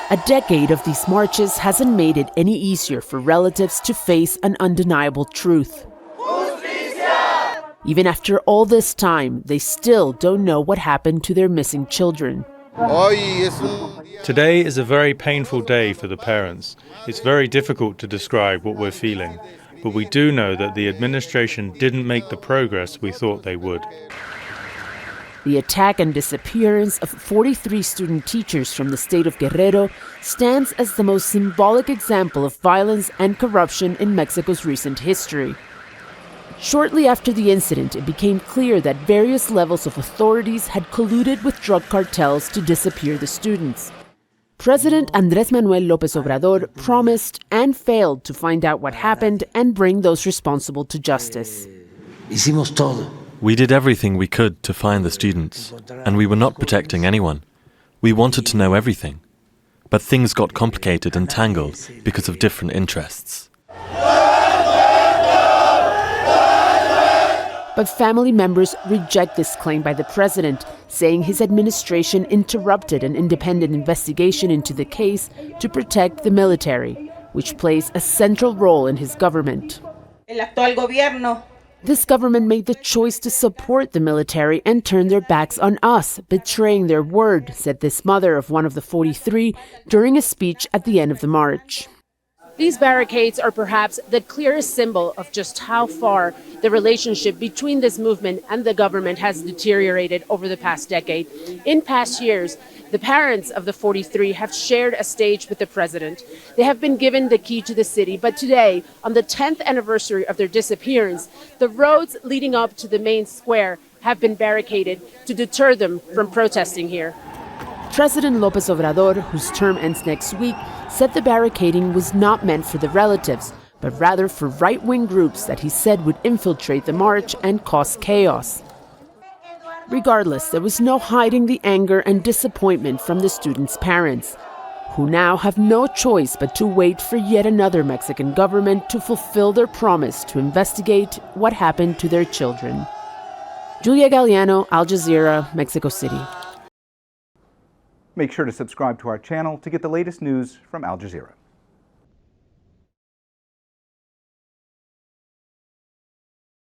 A decade of these marches hasn't made it any easier for relatives to face an undeniable truth. Justicia! Even after all this time, they still don't know what happened to their missing children. Today is a very painful day for the parents. It's very difficult to describe what we're feeling, but we do know that the administration didn't make the progress we thought they would. The attack and disappearance of 43 student teachers from the state of Guerrero stands as the most symbolic example of violence and corruption in Mexico's recent history. Shortly after the incident, it became clear that various levels of authorities had colluded with drug cartels to disappear the students. President Andrés Manuel López Obrador promised and failed to find out what happened and bring those responsible to justice. Hicimos todo. We did everything we could to find the students, and we were not protecting anyone. We wanted to know everything. But things got complicated and tangled because of different interests. But family members reject this claim by the president, saying his administration interrupted an independent investigation into the case to protect the military, which plays a central role in his government. This government made the choice to support the military and turn their backs on us, betraying their word, said this mother of one of the 43 during a speech at the end of the march. These barricades are perhaps the clearest symbol of just how far the relationship between this movement and the government has deteriorated over the past decade. In past years, the parents of the 43 have shared a stage with the president. They have been given the key to the city, but today, on the 10th anniversary of their disappearance, the roads leading up to the main square have been barricaded to deter them from protesting here. President López Obrador, whose term ends next week, said the barricading was not meant for the relatives, but rather for right-wing groups that he said would infiltrate the march and cause chaos. Regardless, there was no hiding the anger and disappointment from the students' parents, who now have no choice but to wait for yet another Mexican government to fulfill their promise to investigate what happened to their children. Julia Galiano, Al Jazeera, Mexico City. Make sure to subscribe to our channel to get the latest news from Al Jazeera.